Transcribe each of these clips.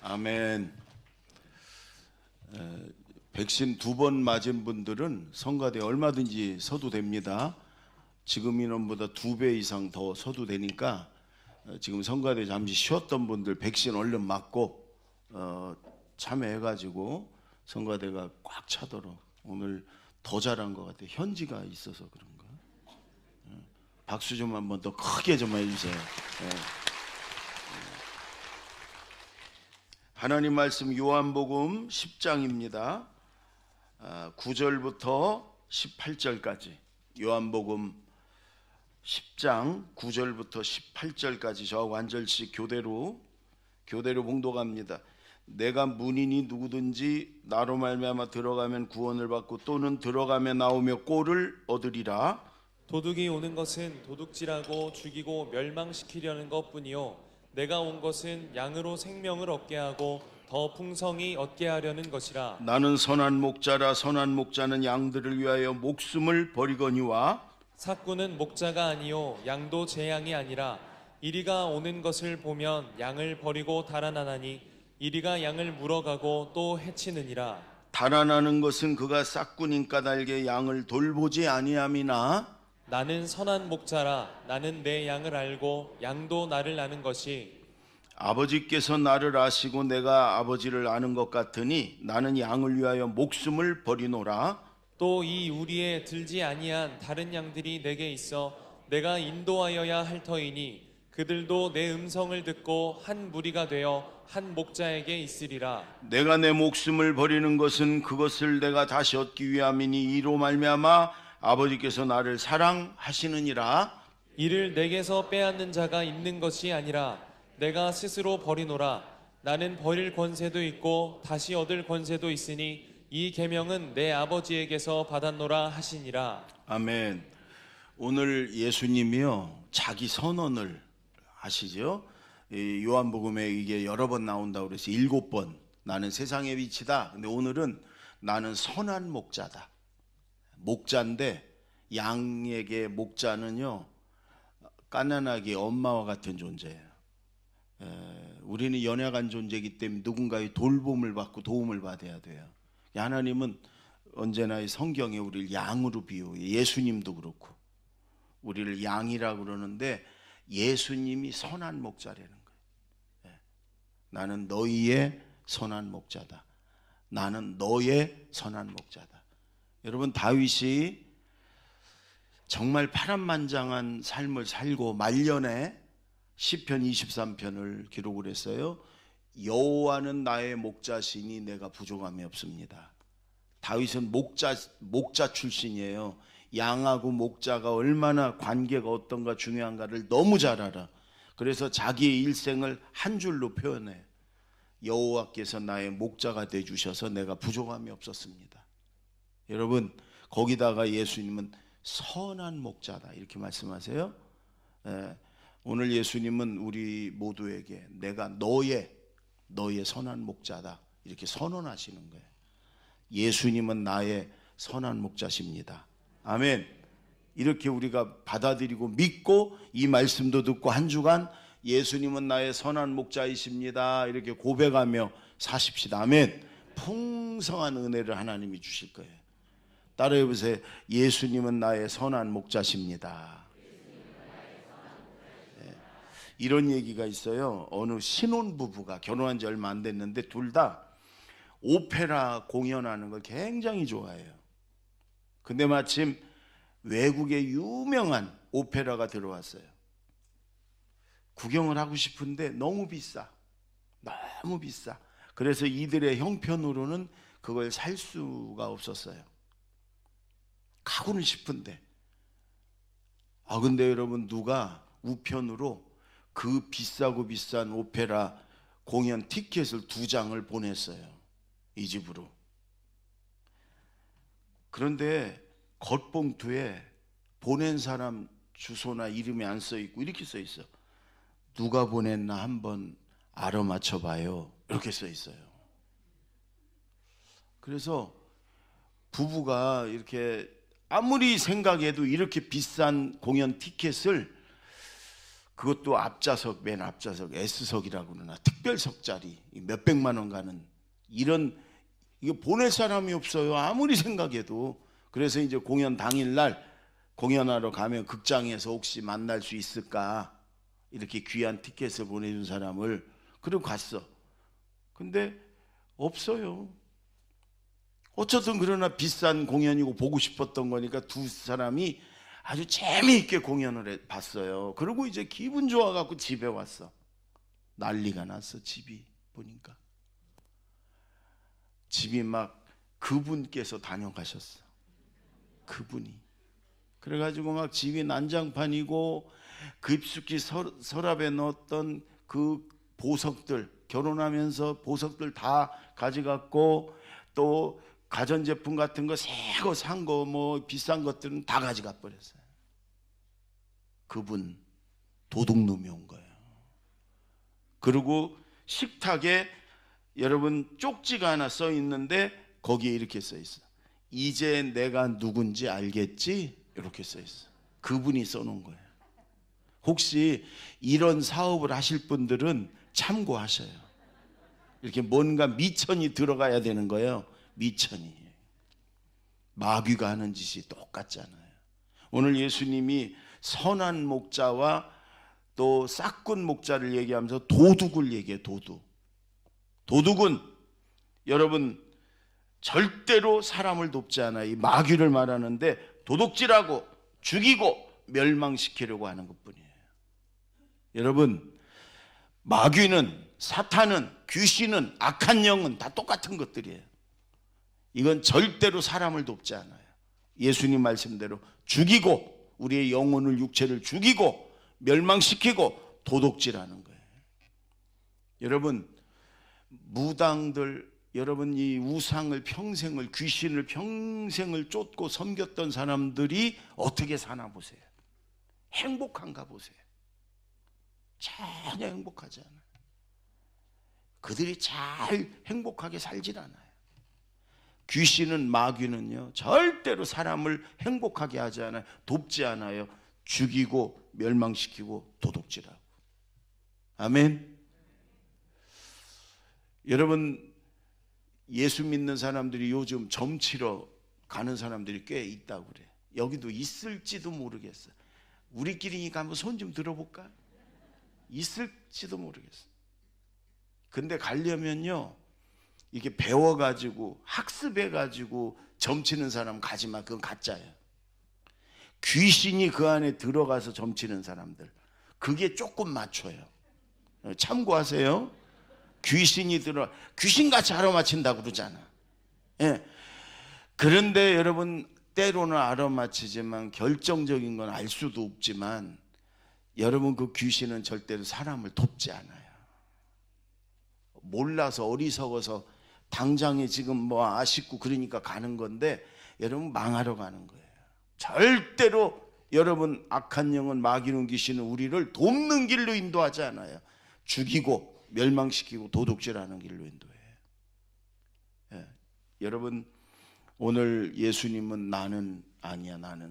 아멘. 백신 2번 맞은 분들은 성가대에 얼마든지 서도 됩니다. 지금 인원보다 2배 이상 더 서도 되니까 지금 성가대 잠시 쉬었던 분들 백신 얼른 맞고 참여해가지고 성가대가 꽉 차도록 오늘 더 잘한 것 같아요. 현지가 있어서 그런가? 박수 좀 한번 더 크게 좀 해주세요. 하나님 말씀 요한복음 10장입니다. 9절부터 18절까지 요한복음 10장 9절부터 18절까지 저하고 한 절씩 교대로 봉독합니다. 내가 문이니 누구든지 나로 말미암아 들어가면 구원을 받고 또는 들어가며 나오며 꼴을 얻으리라. 도둑이 오는 것은 도둑질하고 죽이고 멸망시키려는 것뿐이요 내가 온 것은 양으로 생명을 얻게 하고 더 풍성히 얻게 하려는 것이라. 나는 선한 목자라. 선한 목자는 양들을 위하여 목숨을 버리거니와 삭구는 목자가 아니요 양도 제 양이 아니라 이리가 오는 것을 보면 양을 버리고 달아나나니 이리가 양을 물어가고 또 해치느니라. 달아나는 것은 그가 싹꾼인 까닭에 양을 돌보지 아니함이나 나는 선한 목자라. 나는 내 양을 알고 양도 나를 아는 것이 아버지께서 나를 아시고 내가 아버지를 아는 것 같으니 나는 양을 위하여 목숨을 버리노라. 또 이 우리에 들지 아니한 다른 양들이 내게 있어 내가 인도하여야 할 터이니 그들도 내 음성을 듣고 한 무리가 되어 한 목자에게 있으리라. 내가 내 목숨을 버리는 것은 그것을 내가 다시 얻기 위함이니 이로 말미암아 아버지께서 나를 사랑하시느니라. 이를 내게서 빼앗는 자가 있는 것이 아니라 내가 스스로 버리노라. 나는 버릴 권세도 있고 다시 얻을 권세도 있으니 이 계명은 내 아버지에게서 받았노라 하시니라. 아멘. 오늘 예수님이요 자기 선언을 하시죠. 요한복음에 이게 여러 번 나온다고 그래서 7번 나는 세상의 빛이다. 근데 오늘은 나는 선한 목자다. 목자인데 양에게 목자는요 가난하게 엄마와 같은 존재예요. 우리는 연약한 존재이기 때문에 누군가의 돌봄을 받고 도움을 받아야 돼요. 하나님은 언제나 이 성경에 우리를 양으로 비유해요. 예수님도 그렇고 우리를 양이라고 그러는데 예수님이 선한 목자라는 거예요. 나는 너희의 선한 목자다. 나는 너의 선한 목자다. 여러분 다윗이 정말 파란만장한 삶을 살고 말년에 시편 23편을 기록을 했어요. 여호와는 나의 목자시니 내가 부족함이 없습니다. 다윗은 목자 출신이에요. 양하고 목자가 얼마나 관계가 어떤가 중요한가를 너무 잘 알아. 그래서 자기의 일생을 한 줄로 표현해. 여호와께서 나의 목자가 돼 주셔서 내가 부족함이 없었습니다. 여러분 거기다가 예수님은 선한 목자다 이렇게 말씀하세요. 오늘 예수님은 우리 모두에게 내가 너의 선한 목자다 이렇게 선언하시는 거예요. 예수님은 나의 선한 목자십니다. 아멘. 이렇게 우리가 받아들이고 믿고 이 말씀도 듣고 한 주간 예수님은 나의 선한 목자이십니다 이렇게 고백하며 사십시다. 아멘. 풍성한 은혜를 하나님이 주실 거예요. 따라해 보세요. 예수님은 나의 선한 목자십니다. 이런 얘기가 있어요. 어느 신혼부부가 결혼한 지 얼마 안 됐는데 둘 다 오페라 공연하는 걸 굉장히 좋아해요. 근데 마침 외국의 유명한 오페라가 들어왔어요. 구경을 하고 싶은데 너무 비싸. 그래서 이들의 형편으로는 그걸 살 수가 없었어요. 가고는 싶은데 근데 여러분 누가 우편으로 그 비싸고 비싼 오페라 공연 티켓을 2장을 보냈어요. 이 집으로. 그런데 겉봉투에 보낸 사람 주소나 이름이 안 써 있고 이렇게 써 있어. 누가 보냈나 한번 알아맞혀 봐요. 이렇게 써 있어요. 그래서 부부가 이렇게 아무리 생각해도 이렇게 비싼 공연 티켓을 그것도 앞좌석, 맨 앞좌석, S석이라고 그러나 특별석짜리 몇백만 원 가는 이런, 이거 보낼 사람이 없어요. 아무리 생각해도. 그래서 이제 공연 당일날 공연하러 가면 극장에서 혹시 만날 수 있을까, 이렇게 귀한 티켓을 보내준 사람을. 그리고 갔어. 근데 없어요. 어쨌든 그러나 비싼 공연이고 보고 싶었던 거니까 두 사람이 아주 재미있게 공연을 봤어요. 그리고 이제 기분 좋아갖고 집에 왔어. 난리가 났어. 집이 보니까 집이 막 그분께서 다녀가셨어. 그분이. 그래가지고 막 집이 난장판이고 깊숙이 서랍에 넣었던 그 보석들, 결혼하면서 보석들 다 가져갔고, 또 가전제품 같은 거 새 거 산 거 뭐 비싼 것들은 다 가져가 버렸어요. 그분 도둑놈이 온 거예요. 그리고 식탁에 여러분 쪽지가 하나 써 있는데 거기에 이렇게 써 있어. 이제 내가 누군지 알겠지? 이렇게 써 있어. 그분이 써놓은 거예요. 혹시 이런 사업을 하실 분들은 참고하셔요. 이렇게 뭔가 미천이 들어가야 되는 거예요. 미천이. 마귀가 하는 짓이 똑같잖아요. 오늘 예수님이 선한 목자와 또 싹군 목자를 얘기하면서 도둑을 얘기해요. 도둑은 여러분 절대로 사람을 돕지 않아요. 이 마귀를 말하는데 도둑질하고 죽이고 멸망시키려고 하는 것뿐이에요. 여러분, 마귀는, 사탄은, 귀신은, 악한 영은 다 똑같은 것들이에요. 이건 절대로 사람을 돕지 않아요. 예수님 말씀대로 죽이고, 우리의 영혼을, 육체를 죽이고 멸망시키고 도둑질하는 거예요. 여러분, 무당들, 여러분 이 우상을 평생을, 귀신을 평생을 쫓고 섬겼던 사람들이 어떻게 사나 보세요. 행복한가 보세요. 전혀 행복하지 않아요. 그들이 잘 행복하게 살질 않아요. 귀신은, 마귀는요 절대로 사람을 행복하게 하지 않아요. 돕지 않아요. 죽이고 멸망시키고 도둑질하고. 아멘. 여러분, 예수 믿는 사람들이 요즘 점치러 가는 사람들이 꽤 있다고 그래. 여기도 있을지도 모르겠어. 우리끼리니까 한번 손 좀 들어볼까? 있을지도 모르겠어. 근데 가려면요 이게 배워가지고 학습해가지고 점치는 사람 가지마. 그건 가짜예요. 귀신이 그 안에 들어가서 점치는 사람들, 그게 조금 맞춰요. 참고하세요. 귀신이 귀신같이 알아맞힌다고 그러잖아. 예. 그런데 여러분, 때로는 알아맞히지만 결정적인 건 알 수도 없지만, 여러분 그 귀신은 절대로 사람을 돕지 않아요. 몰라서, 어리석어서 당장에 지금 뭐 아쉽고 그러니까 가는 건데, 여러분 망하러 가는 거예요. 절대로 여러분 악한 영은, 마귀는, 귀신은 우리를 돕는 길로 인도하지 않아요. 죽이고 멸망시키고 도둑질하는 길로 인도해요. 예. 여러분, 오늘 예수님은 나는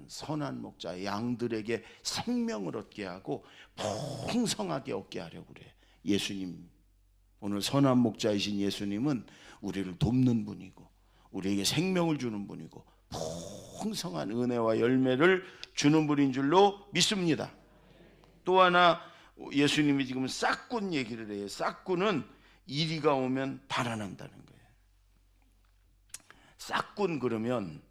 선한 목자, 양들에게 생명을 얻게 하고 풍성하게 얻게 하려고 그래. 예수님, 오늘 선한 목자이신 예수님은 우리를 돕는 분이고 우리에게 생명을 주는 분이고 풍성한 은혜와 열매를 주는 분인 줄로 믿습니다. 또 하나, 예수님이 지금 싹군 얘기를 해요. 싹군은 이리가 오면 달아난다는 거예요. 싹군 그러면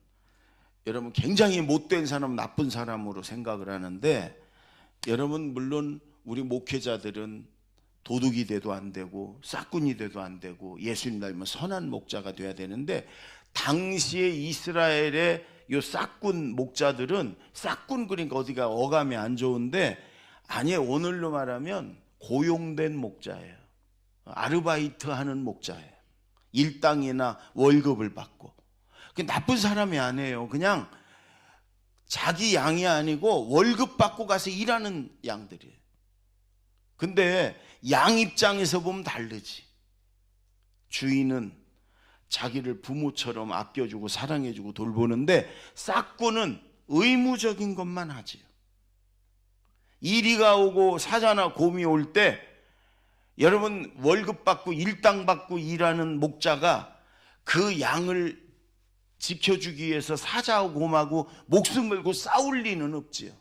여러분 굉장히 못된 사람, 나쁜 사람으로 생각을 하는데, 여러분 물론 우리 목회자들은 도둑이 돼도 안 되고 싹군이 돼도 안 되고 예수님 닮은 선한 목자가 돼야 되는데, 당시에 이스라엘의 요 싹군 목자들은, 싹군 그러니까 어디가 어감이 안 좋은데, 아니에요. 오늘로 말하면 고용된 목자예요. 아르바이트 하는 목자예요. 일당이나 월급을 받고. 나쁜 사람이 아니에요. 그냥 자기 양이 아니고 월급 받고 가서 일하는 양들이에요. 근데 양 입장에서 보면 다르지. 주인은 자기를 부모처럼 아껴주고 사랑해주고 돌보는데, 싹군은 의무적인 것만 하지요. 이리가 오고 사자나 곰이 올 때 여러분 월급 받고 일당 받고 일하는 목자가 그 양을 지켜주기 위해서 사자하고 곰하고 목숨 걸고 싸울 리는 없지요.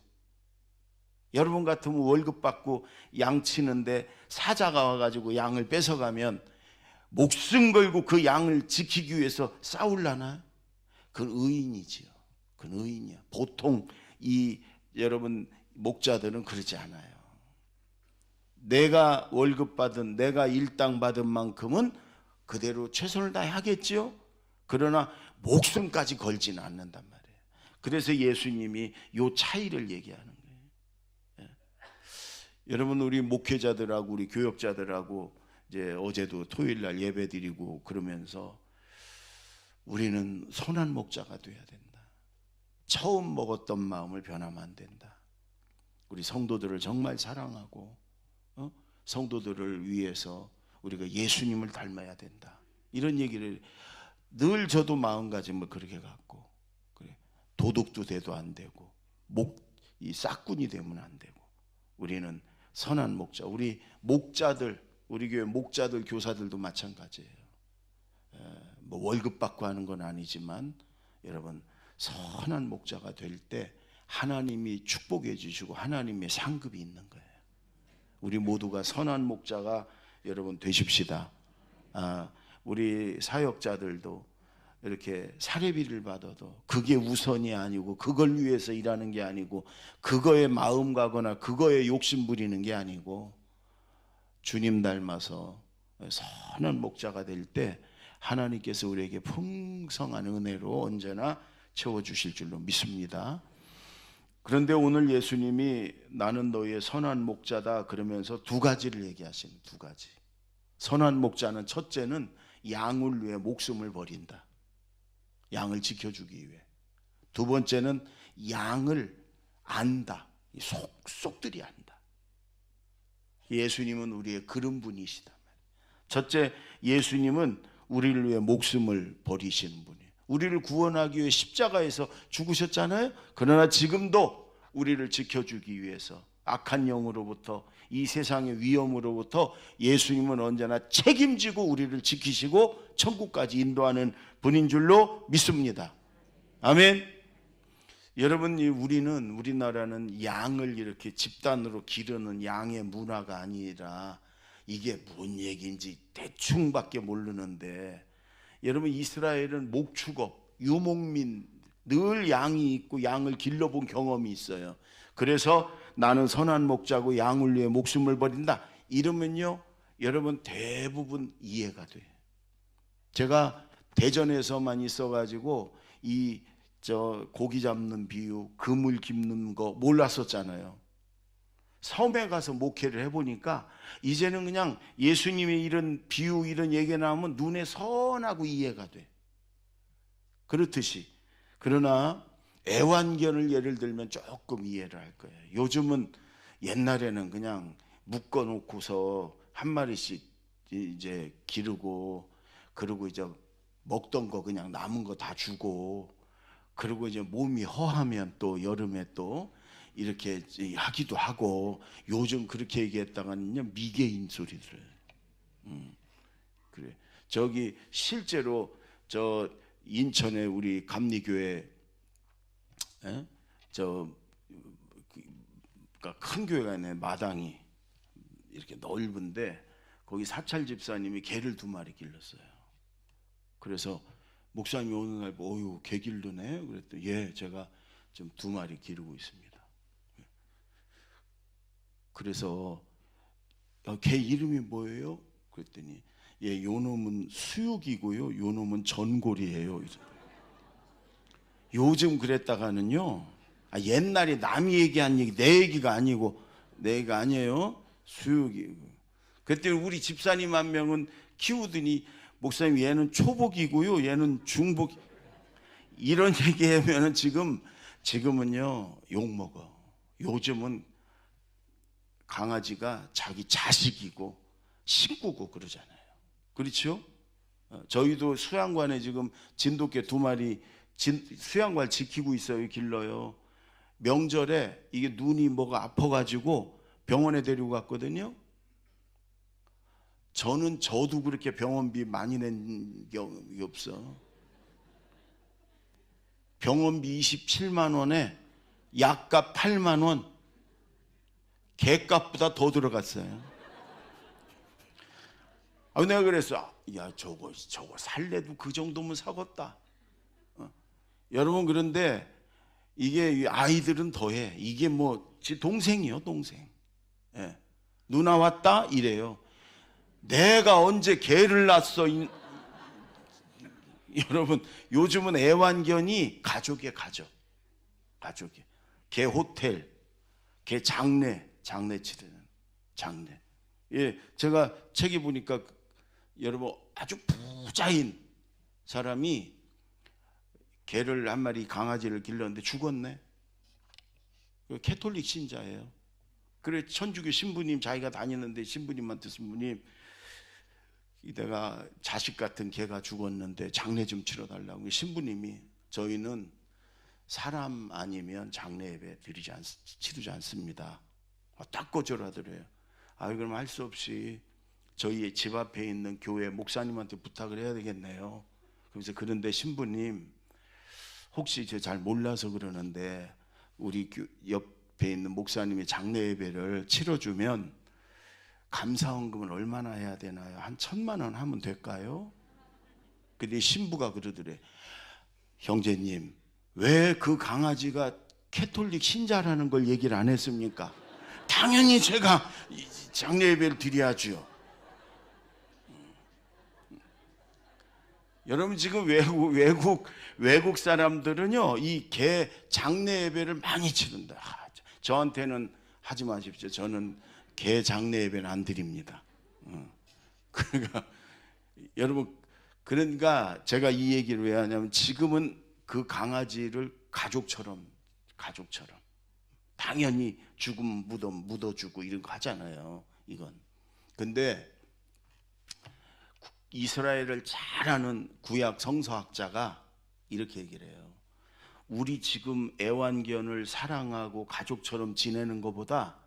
여러분 같으면 월급 받고 양 치는데 사자가 와가지고 양을 뺏어가면 목숨 걸고 그 양을 지키기 위해서 싸울라나요? 그건 의인이지요. 그건 의인이야. 보통 이 여러분 목자들은 그러지 않아요. 내가 월급 받은, 내가 일당 받은 만큼은 그대로 최선을 다해 하겠지요. 그러나 목숨까지 걸지는 않는단 말이에요. 그래서 예수님이 요 차이를 얘기하는 거예요. 예. 여러분 우리 목회자들하고 우리 교역자들하고 이제 어제도 토요일 날 예배 드리고 그러면서 우리는 선한 목자가 돼야 된다. 처음 먹었던 마음을 변하면 안 된다. 우리 성도들을 정말 사랑하고 성도들을 위해서 우리가 예수님을 닮아야 된다. 이런 얘기를 늘 저도 마음가짐을 그렇게 갖고 그래. 도둑도 돼도 안 되고 이 싹군이 되면 안 되고 우리는 선한 목자. 우리 목자들, 우리 교회 목자들, 교사들도 마찬가지예요. 뭐 월급 받고 하는 건 아니지만 여러분 선한 목자가 될 때 하나님이 축복해 주시고 하나님의 상급이 있는 거예요. 우리 모두가 선한 목자가 여러분 되십시다. 우리 사역자들도 이렇게 사례비를 받아도 그게 우선이 아니고 그걸 위해서 일하는 게 아니고 그거에 마음 가거나 그거에 욕심 부리는 게 아니고 주님 닮아서 선한 목자가 될 때 하나님께서 우리에게 풍성한 은혜로 언제나 채워주실 줄로 믿습니다. 그런데 오늘 예수님이 나는 너희의 선한 목자다 그러면서 두 가지를 얘기하시는 두 가지. 선한 목자는 첫째는 양을 위해 목숨을 버린다. 양을 지켜주기 위해. 두 번째는 양을 안다. 속속들이 안다. 예수님은 우리의 그런 분이시다. 첫째, 예수님은 우리를 위해 목숨을 버리시는 분이에요. 우리를 구원하기 위해 십자가에서 죽으셨잖아요. 그러나 지금도 우리를 지켜주기 위해서 악한 영으로부터 이 세상의 위험으로부터 예수님은 언제나 책임지고 우리를 지키시고 천국까지 인도하는 분인 줄로 믿습니다. 아멘. 여러분, 우리나라는 양을 이렇게 집단으로 기르는 양의 문화가 아니라 이게 뭔 얘기인지 대충밖에 모르는데 여러분 이스라엘은 목축업, 유목민 늘 양이 있고 양을 길러본 경험이 있어요. 그래서 나는 선한 목자고 양을 위해 목숨을 버린다 이러면요 여러분 대부분 이해가 돼요. 제가 대전에서만 있어가지고 고기 잡는 비유, 그물 깁는 거 몰랐었잖아요. 섬에 가서 목회를 해보니까 이제는 그냥 예수님의 이런 비유 이런 얘기 나오면 눈에 선하고 이해가 돼. 그렇듯이 그러나 애완견을 예를 들면 조금 이해를 할 거예요. 요즘은 옛날에는 그냥 묶어놓고서 한 마리씩 이제 기르고 그리고 이제 먹던 거 그냥 남은 거 다 주고 그리고 이제 몸이 허하면 또 여름에 또 이렇게 하기도 하고 요즘 그렇게 얘기했다가는요 미개인 소리 들어요. 그래. 저기 실제로 저 인천에 우리 감리교회 큰 교회가 있네. 마당이 이렇게 넓은데 거기 사찰 집사님이 개를 2마리 길렀어요. 그래서 목사님이 어느 날 어유 개 길르네 그랬더니 예 제가 좀 2마리 기르고 있습니다. 그래서 개 이름이 뭐예요? 그랬더니 예, 요 놈은 수육이고요, 요 놈은 전골이에요. 요즘 그랬다가는요, 옛날에 남이 얘기한 얘기 내 얘기가 아니고 내 얘기가 아니에요. 수육이. 그때 우리 집사님 한 명은 키우더니 목사님 얘는 초복이고요, 얘는 중복. 이런 얘기하면은 지금은요 욕 먹어. 요즘은 강아지가 자기 자식이고 식구고 그러잖아요. 그렇죠? 저희도 수양관에 지금 진돗개 2마리 수양관 지키고 있어요. 길러요. 명절에 이게 눈이 뭐가 아파가지고 병원에 데리고 갔거든요. 저도 그렇게 병원비 많이 낸 경험이 없어. 병원비 27만 원에 약값 8만 원, 개값보다 더 들어갔어요. 내가 그랬어. 야, 저거 살래도 그 정도면 사겠다. 여러분, 그런데 이게 아이들은 더해. 이게 뭐 제 동생이요, 동생. 예. 누나 왔다 이래요. 내가 언제 개를 낳았어? 여러분, 요즘은 애완견이 가족이에요, 가족이. 개 호텔, 개 장례 치르는 장례. 예, 제가 책에 보니까 여러분 아주 부자인 사람이 개를 한 마리, 강아지를 길렀는데 죽었네. 캐톨릭 신자예요. 그래, 천주교 신부님, 자기가 다니는데 신부님한테, 신부님, 내가 자식 같은 개가 죽었는데 장례 좀 치러달라고. 신부님이, 저희는 사람 아니면 장례 예배 치르지 않습니다. 딱 거절하더래요. 그럼 할 수 없이 저희 집 앞에 있는 교회 목사님한테 부탁을 해야 되겠네요. 그래서, 그런데 신부님, 혹시 제가 잘 몰라서 그러는데 우리 옆에 있는 목사님이 장례 예배를 치러주면 감사헌금은 얼마나 해야 되나요? 한 1,000만 원 하면 될까요? 근데 신부가 그러더래. 형제님, 왜 그 강아지가 캐톨릭 신자라는 걸 얘기를 안 했습니까? 당연히 제가 장례 예배를 드려야죠. 여러분, 지금 외국 사람들은요, 이 개 장례 예배를 많이 치른다. 저한테는 하지 마십시오. 저는 개 장례 예배는 안 드립니다. 그러니까 여러분, 그러니까 제가 이 얘기를 왜 하냐면, 지금은 그 강아지를 가족처럼 당연히 죽음 무덤 묻어주고 이런 거 하잖아요. 이건. 근데 이스라엘을 잘 아는 구약 성서학자가 이렇게 얘기를 해요. 우리 지금 애완견을 사랑하고 가족처럼 지내는 것보다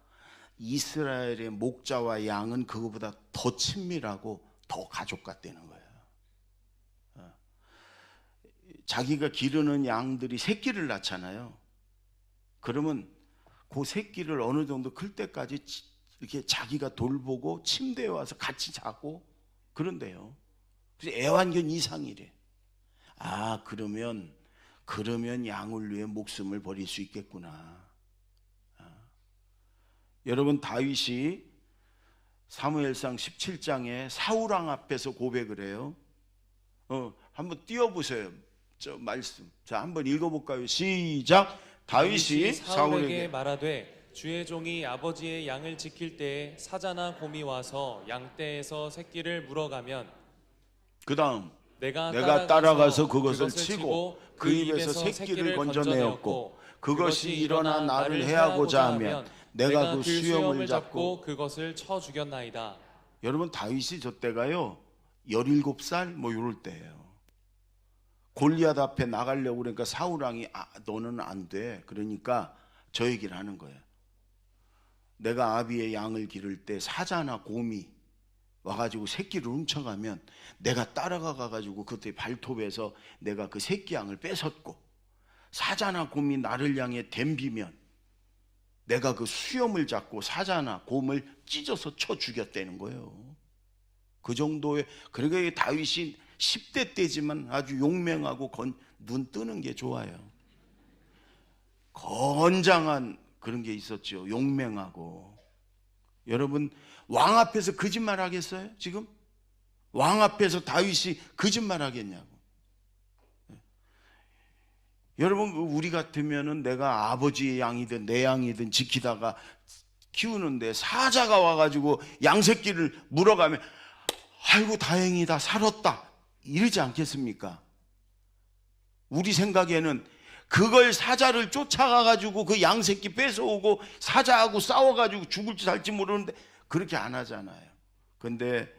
이스라엘의 목자와 양은 그거보다 더 친밀하고 더 가족 같다는 거예요. 자기가 기르는 양들이 새끼를 낳잖아요. 그러면 그 새끼를 어느 정도 클 때까지 이렇게 자기가 돌보고 침대에 와서 같이 자고 그런데요. 그래서 애완견 이상이래. 그러면 양을 위해 목숨을 버릴 수 있겠구나. 여러분, 다윗이 사무엘상 17장에 사울왕 앞에서 고백을 해요. 한번 띄워보세요. 저 말씀. 자, 한번 읽어볼까요? 시작. 다윗이 사울에게 말하되, 주의 종이 아버지의 양을 지킬 때에 사자나 곰이 와서 양떼에서 새끼를 물어가면 그 다음 내가 따라가서 그것을 치고 그 입에서 새끼를 건져내었고, 그것이 일어나 나를 해하고자 하면 내가 그 수염을 잡고 그것을 쳐 죽였나이다. 여러분, 다윗이 저 때가요 17살 뭐 이럴 때예요. 골리앗 앞에 나가려고 그러니까 사울왕이 너는 안 돼. 그러니까 저 얘기를 하는 거예요. 내가 아비의 양을 기를 때 사자나 곰이 와가지고 새끼를 훔쳐가면 내가 따라가 가지고 그때 발톱에서 내가 그 새끼 양을 뺏었고, 사자나 곰이 나를 향해 덤비면 내가 그 수염을 잡고 사자나 곰을 찢어서 쳐 죽였다는 거예요. 그 정도의. 그러니까 다윗이 10대 때지만 아주 용맹하고 눈 뜨는 게 좋아요. 건장한 그런 게 있었죠. 용맹하고. 여러분, 왕 앞에서 거짓말 하겠어요? 지금? 왕 앞에서 다윗이 거짓말 하겠냐고. 여러분, 우리 같으면은 내가 아버지의 양이든 내 양이든 지키다가 키우는데 사자가 와가지고 양새끼를 물어가면 아이고 다행이다, 살았다, 이러지 않겠습니까? 우리 생각에는 그걸 사자를 쫓아가가지고 그 양새끼 뺏어오고 사자하고 싸워가지고 죽을지 살지 모르는데 그렇게 안 하잖아요. 근데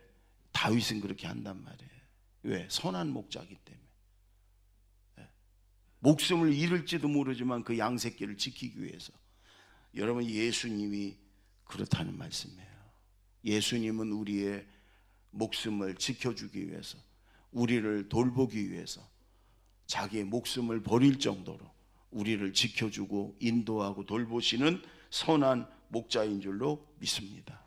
다윗은 그렇게 한단 말이에요. 왜? 선한 목자이기 때문에. 목숨을 잃을지도 모르지만 그 양 새끼를 지키기 위해서. 여러분, 예수님이 그렇다는 말씀이에요. 예수님은 우리의 목숨을 지켜주기 위해서, 우리를 돌보기 위해서 자기의 목숨을 버릴 정도로 우리를 지켜주고 인도하고 돌보시는 선한 목자인 줄로 믿습니다.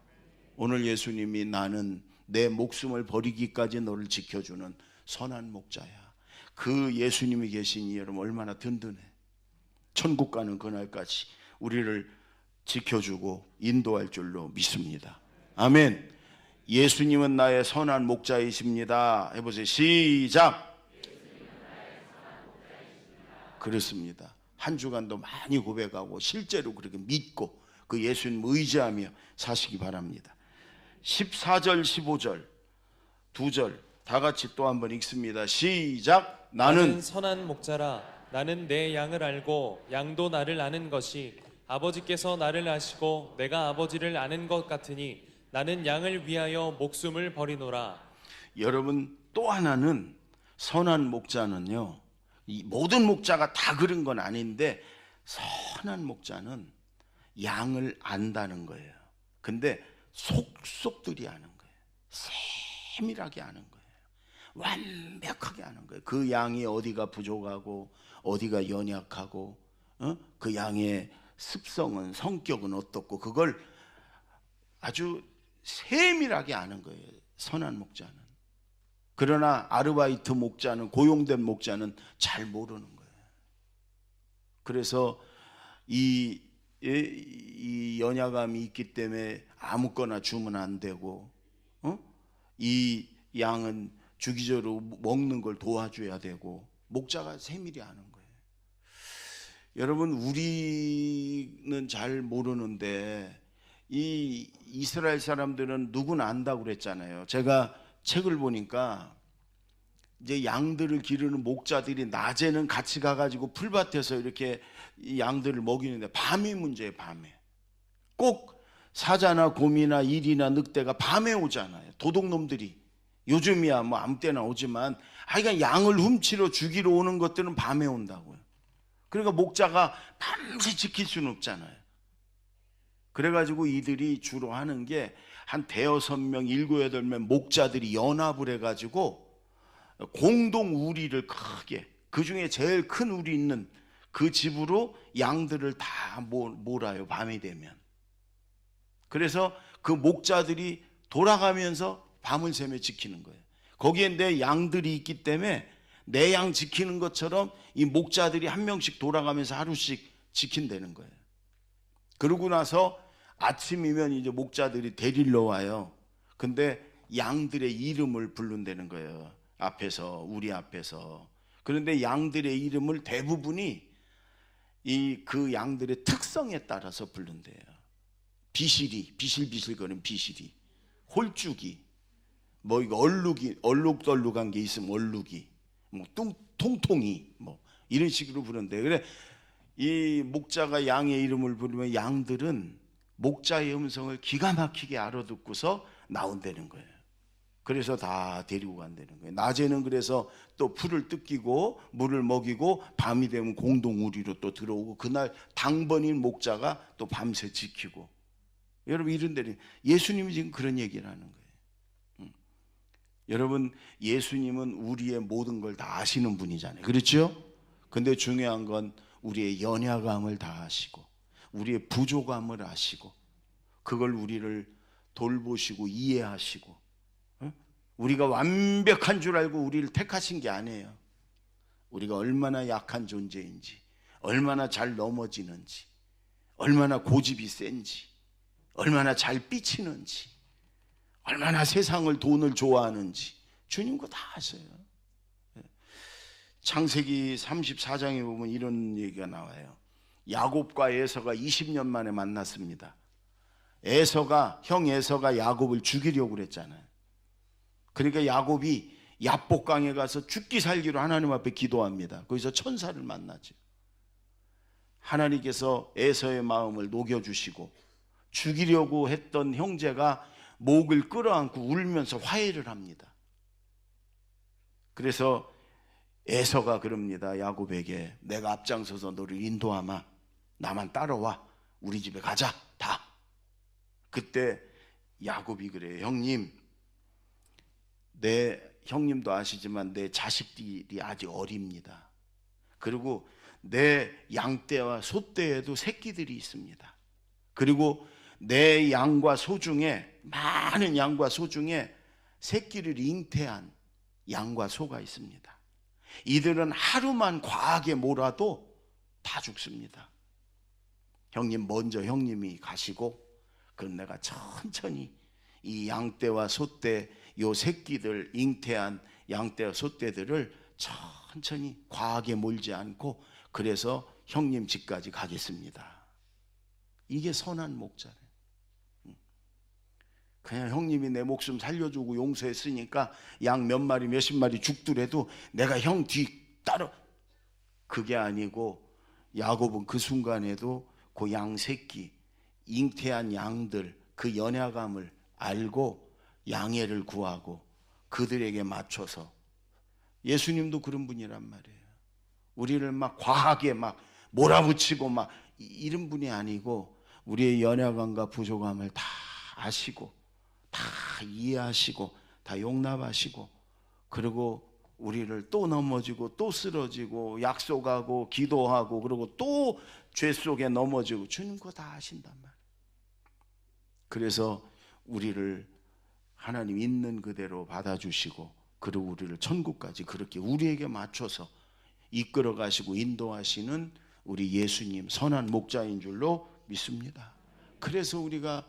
오늘 예수님이 나는 내 목숨을 버리기까지 너를 지켜주는 선한 목자야. 그 예수님이 계시니 여러분 얼마나 든든해. 천국 가는 그날까지 우리를 지켜주고 인도할 줄로 믿습니다. 아멘. 예수님은 나의 선한 목자이십니다. 해보세요. 시작. 그렇습니다. 한 주간도 많이 고백하고 실제로 그렇게 믿고 그 예수님 의지하며 사시기 바랍니다. 14절 15절 두 절 다 같이 또 한번 읽습니다. 시작. 나는 선한 목자라. 나는 내 양을 알고 양도 나를 아는 것이 아버지께서 나를 아시고 내가 아버지를 아는 것 같으니 나는 양을 위하여 목숨을 버리노라. 여러분, 또 하나는 선한 목자는요, 이 모든 목자가 다 그런 건 아닌데 선한 목자는 양을 안다는 거예요. 근데 속속들이 아는 거예요. 세밀하게 아는 거예요. 완벽하게 아는 거예요. 그 양이 어디가 부족하고 어디가 연약하고 그 양의 습성은, 성격은 어떻고, 그걸 아주 세밀하게 아는 거예요, 선한 목자는. 그러나 아르바이트 목자는, 고용된 목자는 잘 모르는 거예요. 그래서 이 연약함이 있기 때문에 아무거나 주면 안 되고, 이 양은 주기적으로 먹는 걸 도와줘야 되고, 목자가 세밀히 아는 거예요. 여러분, 우리는 잘 모르는데 이 이스라엘 사람들은 누구나 안다고 그랬잖아요. 제가 책을 보니까 이제 양들을 기르는 목자들이 낮에는 같이 가가지고 풀밭에서 이렇게 이 양들을 먹이는데 밤이 문제예요. 밤에 꼭 사자나 곰이나 일이나 늑대가 밤에 오잖아요. 도둑놈들이. 요즘이야 뭐 아무 때나 오지만 하여간 양을 훔치러 죽이러 오는 것들은 밤에 온다고요. 그러니까 목자가 밤새 지킬 수는 없잖아요. 그래가지고 이들이 주로 하는 게 한 대여섯 명, 일곱 여덟 명 목자들이 연합을 해가지고 공동 우리를 크게, 그 중에 제일 큰 우리 있는 그 집으로 양들을 다 몰아요, 밤이 되면. 그래서 그 목자들이 돌아가면서 밤을 새며 지키는 거예요. 거기에 내 양들이 있기 때문에 내 양 지키는 것처럼 이 목자들이 한 명씩 돌아가면서 하루씩 지킨다는 거예요. 그러고 나서 아침이면 이제 목자들이 데리러 와요. 근데 양들의 이름을 부른다는 거예요. 앞에서, 우리 앞에서. 그런데 양들의 이름을 대부분이 그 양들의 특성에 따라서 부른대요. 비실이, 비실비실거리는 비실이, 홀쭉이, 뭐 이거 얼룩덜룩한 게 있으면 얼룩이, 뭐 통통이, 뭐 이런 식으로 부른대요. 그래 이 목자가 양의 이름을 부르면 양들은 목자의 음성을 기가 막히게 알아듣고서 나온다는 거예요. 그래서 다 데리고 간다는 거예요. 낮에는 그래서 또 풀을 뜯기고 물을 먹이고 밤이 되면 공동우리로 또 들어오고, 그날 당번인 목자가 또 밤새 지키고. 여러분, 이런 데는 예수님이 지금 그런 얘기를 하는 거예요. 여러분, 예수님은 우리의 모든 걸 다 아시는 분이잖아요. 그렇죠? 근데 중요한 건 우리의 연약함을 다 아시고 우리의 부족함을 아시고 그걸 우리를 돌보시고 이해하시고, 우리가 완벽한 줄 알고 우리를 택하신 게 아니에요. 우리가 얼마나 약한 존재인지, 얼마나 잘 넘어지는지, 얼마나 고집이 센지, 얼마나 잘 삐치는지, 얼마나 세상을, 돈을 좋아하는지 주님 거 다 아세요. 창세기 34장에 보면 이런 얘기가 나와요. 야곱과 에서가 20년 만에 만났습니다. 형 에서가 야곱을 죽이려고 그랬잖아요. 그러니까 야곱이 야복강에 가서 죽기 살기로 하나님 앞에 기도합니다. 거기서 천사를 만나죠. 하나님께서 에서의 마음을 녹여주시고 죽이려고 했던 형제가 목을 끌어안고 울면서 화해를 합니다. 그래서 에서가 그럽니다. 야곱에게 내가 앞장서서 너를 인도하마. 나만 따라와. 우리 집에 가자. 다. 그때 야곱이 그래요. 형님, 내 형님도 아시지만 내 자식들이 아직 어립니다. 그리고 내 양떼와 소떼에도 새끼들이 있습니다. 그리고 내 양과 소 중에, 많은 양과 소 중에 새끼를 잉태한 양과 소가 있습니다. 이들은 하루만 과하게 몰아도 다 죽습니다. 형님, 먼저 형님이 가시고 그럼 내가 천천히 이 양떼와 소떼, 요 새끼들, 잉태한 양떼와 소떼들을 천천히 과하게 몰지 않고 그래서 형님 집까지 가겠습니다. 이게 선한 목자래. 그냥 형님이 내 목숨 살려주고 용서했으니까 양 몇 마리 몇십 마리 죽더라도 내가 형 뒤 따라, 그게 아니고 야곱은 그 순간에도 그 양 새끼, 잉태한 양들, 그 연약함을 알고 양해를 구하고 그들에게 맞춰서, 예수님도 그런 분이란 말이에요. 우리를 막 과하게 막 몰아붙이고 막 이런 분이 아니고 우리의 연약함과 부족함을 다 아시고 다 이해하시고 다 용납하시고, 그리고 우리를 또 넘어지고 또 쓰러지고 약속하고 기도하고 그리고 또 죄 속에 넘어지고 주님 그거 다 아신단 말이에요. 그래서 우리를 하나님 있는 그대로 받아주시고 그리고 우리를 천국까지 그렇게 우리에게 맞춰서 이끌어 가시고 인도하시는 우리 예수님 선한 목자인 줄로 믿습니다. 그래서 우리가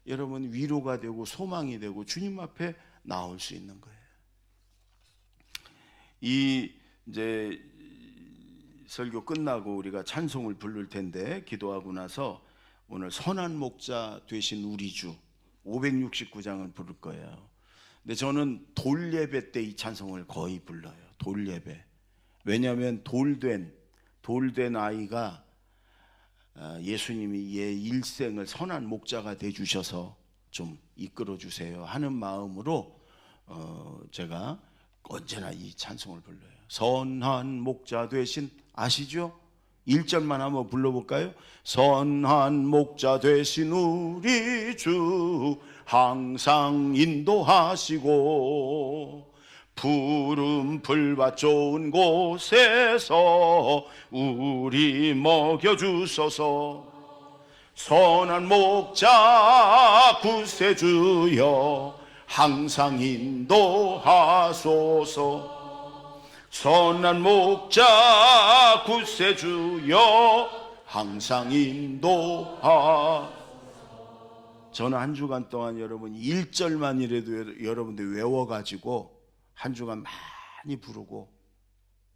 여러분 위로가 되고 소망이 되고 주님 앞에 나올 수 있는 거예요. 이제 설교 끝나고 우리가 찬송을 부를 텐데 기도하고 나서 오늘 선한 목자 되신 우리 주 569장을 부를 거예요. 근데 저는 돌 예배 때 이 찬송을 거의 불러요. 돌 예배. 왜냐하면 돌된 아이가 예수님이 얘 일생을 선한 목자가 돼 주셔서 좀 이끌어 주세요 하는 마음으로 제가 언제나 이 찬송을 불러요. 선한 목자 되신, 아시죠? 1절만 한번 불러볼까요? 선한 목자 되신 우리 주 항상 인도하시고 푸른 풀밭 좋은 곳에서 우리 먹여주소서. 선한 목자 구세주여 항상 인도하소서. 선한 목자 구세주여 항상 인도하소서. 저는 한 주간 동안 여러분 1절만이라도 여러분들 외워가지고 한 주간 많이 부르고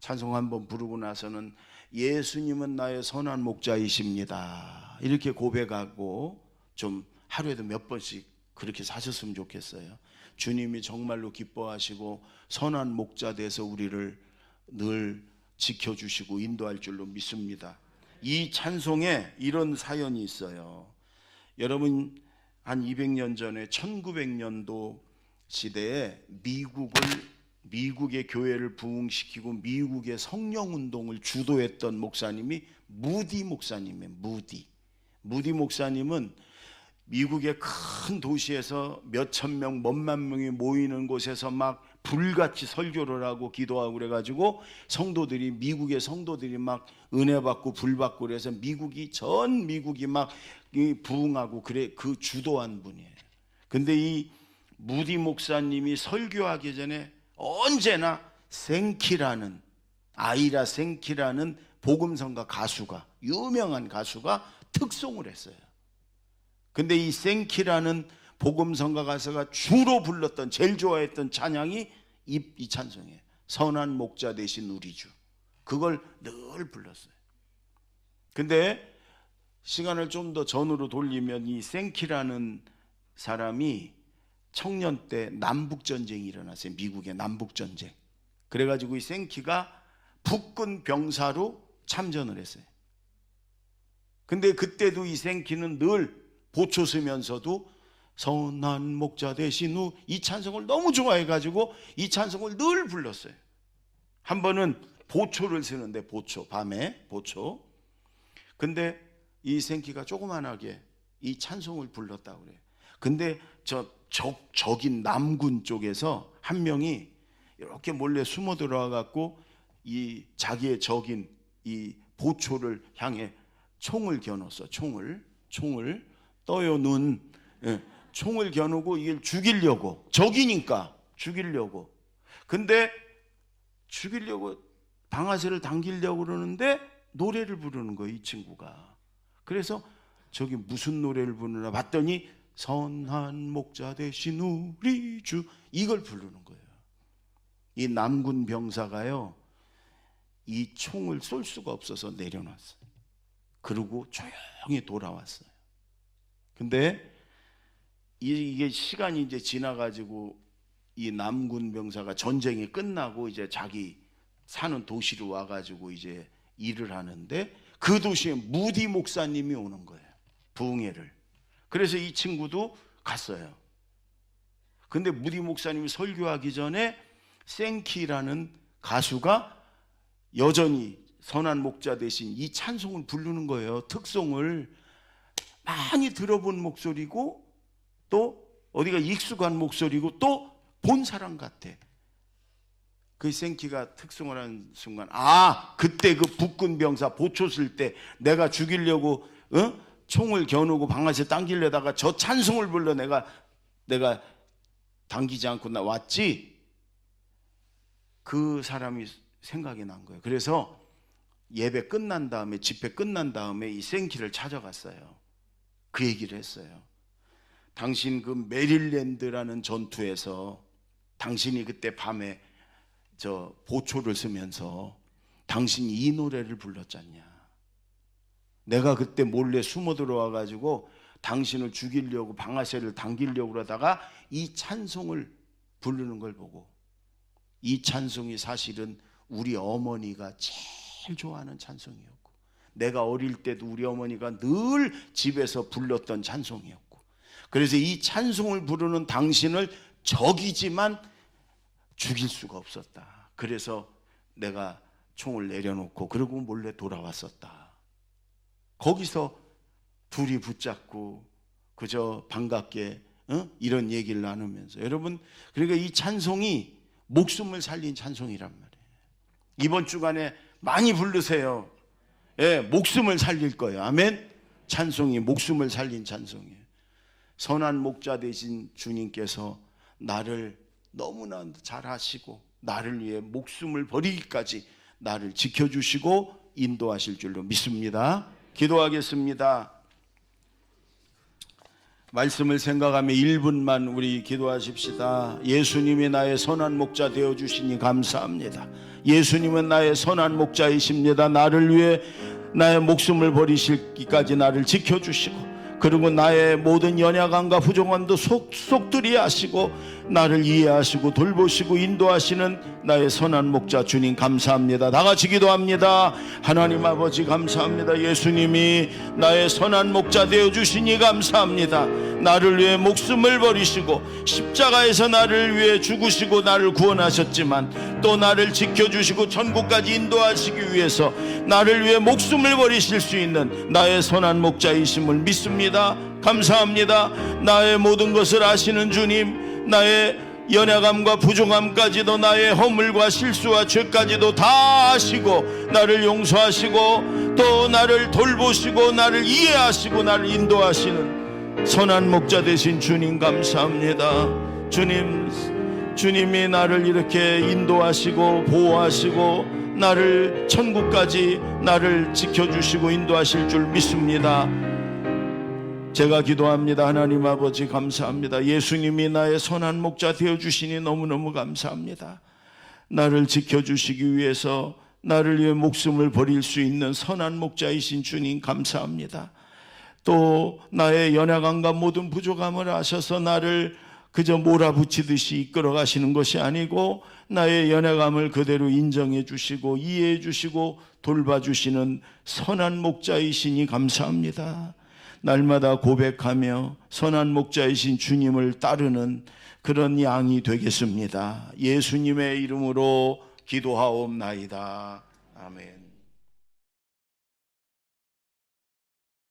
찬송 한번 부르고 나서는 예수님은 나의 선한 목자이십니다 이렇게 고백하고 좀 하루에도 몇 번씩 그렇게 사셨으면 좋겠어요. 주님이 정말로 기뻐하시고 선한 목자 돼서 우리를 늘 지켜주시고 인도할 줄로 믿습니다. 이 찬송에 이런 사연이 있어요. 여러분 한 200년 전에 1900년도 시대에 미국의 교회를 부흥시키고 미국의 성령운동을 주도했던 목사님이 무디 목사님이에요. 무디 목사님은 미국의 큰 도시에서 몇천 명, 몇만 명이 모이는 곳에서 막 불같이 설교를 하고 기도하고 그래가지고 미국의 성도들이 막 은혜 받고 불 받고 그래서 전 미국이 막 부흥하고 그래, 그 주도한 분이에요. 근데 이 무디 목사님이 설교하기 전에 언제나 아이라 생키라는 복음성가 가수가, 유명한 가수가 특송을 했어요. 근데 이 생키라는 복음성가 가수가 주로 불렀던, 제일 좋아했던 찬양이 이 찬송이에요. 선한 목자 되신 우리 주. 그걸 늘 불렀어요. 근데 시간을 좀 더 전으로 돌리면 이 생키라는 사람이 청년 때 남북전쟁이 일어났어요. 미국의 남북전쟁. 그래가지고 이 생키가 북군 병사로 참전을 했어요. 근데 그때도 이 생키는 늘 보초 서면서도 선한 목자 되신 후 이 찬송을 너무 좋아해가지고 이 찬송을 늘 불렀어요. 한 번은 보초를 쓰는데, 밤에 보초. 근데 이 생기가 조그만하게 이 찬송을 불렀다고 그래요. 근데 적인 남군 쪽에서 한 명이 이렇게 몰래 숨어 들어와 갖고 이 자기의 적인 이 보초를 향해 총을 겨눴어. 총을 떠요. 눈. 예, 총을 겨누고 이걸 죽이려고, 적이니까 죽이려고. 근데 죽이려고 방아쇠를 당기려고 그러는데 노래를 부르는 거예요, 이 친구가. 그래서 저기 무슨 노래를 부르나 봤더니 선한 목자 되신 우리 주, 이걸 부르는 거예요. 이 남군 병사가요, 이 총을 쏠 수가 없어서 내려놨어요. 그리고 조용히 돌아왔어요. 근데 이게 시간이 이제 지나가지고 이 남군 병사가 전쟁이 끝나고 이제 자기 사는 도시로 와가지고 이제 일을 하는데, 그 도시에 무디 목사님이 오는 거예요, 부흥회를. 그래서 이 친구도 갔어요. 근데 무디 목사님이 설교하기 전에 생키라는 가수가 여전히 선한 목자 대신 이 찬송을 부르는 거예요. 특송을 많이 들어본 목소리고, 또 어디가 익숙한 목소리고, 또 본 사람 같아. 그 생키가 특송을 하는 순간, 아, 그때 그 북군 병사 보초 쓸 때 내가 죽이려고 총을 겨누고 방아쇠 당기려다가 저 찬송을 불러 내가 당기지 않고 나 왔지. 그 사람이 생각이 난 거예요. 그래서 예배 끝난 다음에, 집회 끝난 다음에 이 생키를 찾아갔어요. 그 얘기를 했어요. 당신 그 메릴랜드라는 전투에서 당신이 그때 밤에 저 보초를 쓰면서 당신이 이 노래를 불렀잖냐. 내가 그때 몰래 숨어 들어와 가지고 당신을 죽이려고 방아쇠를 당기려고 그러다가 이 찬송을 부르는 걸 보고, 이 찬송이 사실은 우리 어머니가 제일 좋아하는 찬송이었고, 내가 어릴 때도 우리 어머니가 늘 집에서 불렀던 찬송이었고, 그래서 이 찬송을 부르는 당신을 적이지만 죽일 수가 없었다. 그래서 내가 총을 내려놓고 그러고 몰래 돌아왔었다. 거기서 둘이 붙잡고 그저 반갑게 이런 얘기를 나누면서, 여러분, 그러니까 이 찬송이 목숨을 살린 찬송이란 말이에요. 이번 주간에 많이 부르세요. 예, 목숨을 살릴 거예요. 아멘. 찬송이 목숨을 살린 찬송이에요. 선한 목자 되신 주님께서 나를 너무나 잘 하시고 나를 위해 목숨을 버리기까지 나를 지켜주시고 인도하실 줄로 믿습니다. 기도하겠습니다. 말씀을 생각하며 1분만 우리 기도하십시다. 예수님이 나의 선한 목자 되어주시니 감사합니다. 예수님은 나의 선한 목자이십니다. 나를 위해 나의 목숨을 버리실기까지 나를 지켜주시고, 그리고 나의 모든 연약함과 부족함도 속속들이 하시고 나를 이해하시고 돌보시고 인도하시는 나의 선한 목자 주님 감사합니다. 다 같이 기도합니다. 하나님 아버지 감사합니다. 예수님이 나의 선한 목자 되어주시니 감사합니다. 나를 위해 목숨을 버리시고 십자가에서 나를 위해 죽으시고 나를 구원하셨지만 또 나를 지켜주시고 천국까지 인도하시기 위해서 나를 위해 목숨을 버리실 수 있는 나의 선한 목자이심을 믿습니다. 감사합니다. 나의 모든 것을 아시는 주님, 나의 연약함과 부족함까지도, 나의 허물과 실수와 죄까지도 다 아시고 나를 용서하시고 또 나를 돌보시고 나를 이해하시고 나를 인도하시는 선한 목자 되신 주님 감사합니다. 주님이 나를 이렇게 인도하시고 보호하시고 나를 천국까지 나를 지켜주시고 인도하실 줄 믿습니다. 제가 기도합니다. 하나님 아버지 감사합니다. 예수님이 나의 선한 목자 되어주시니 너무너무 감사합니다. 나를 지켜주시기 위해서 나를 위해 목숨을 버릴 수 있는 선한 목자이신 주님 감사합니다. 또 나의 연약함과 모든 부족함을 아셔서 나를 그저 몰아붙이듯이 이끌어 가시는 것이 아니고 나의 연약함을 그대로 인정해 주시고 이해해 주시고 돌봐주시는 선한 목자이시니 감사합니다. 날마다 고백하며 선한 목자이신 주님을 따르는 그런 양이 되겠습니다. 예수님의 이름으로 기도하옵나이다. 아멘.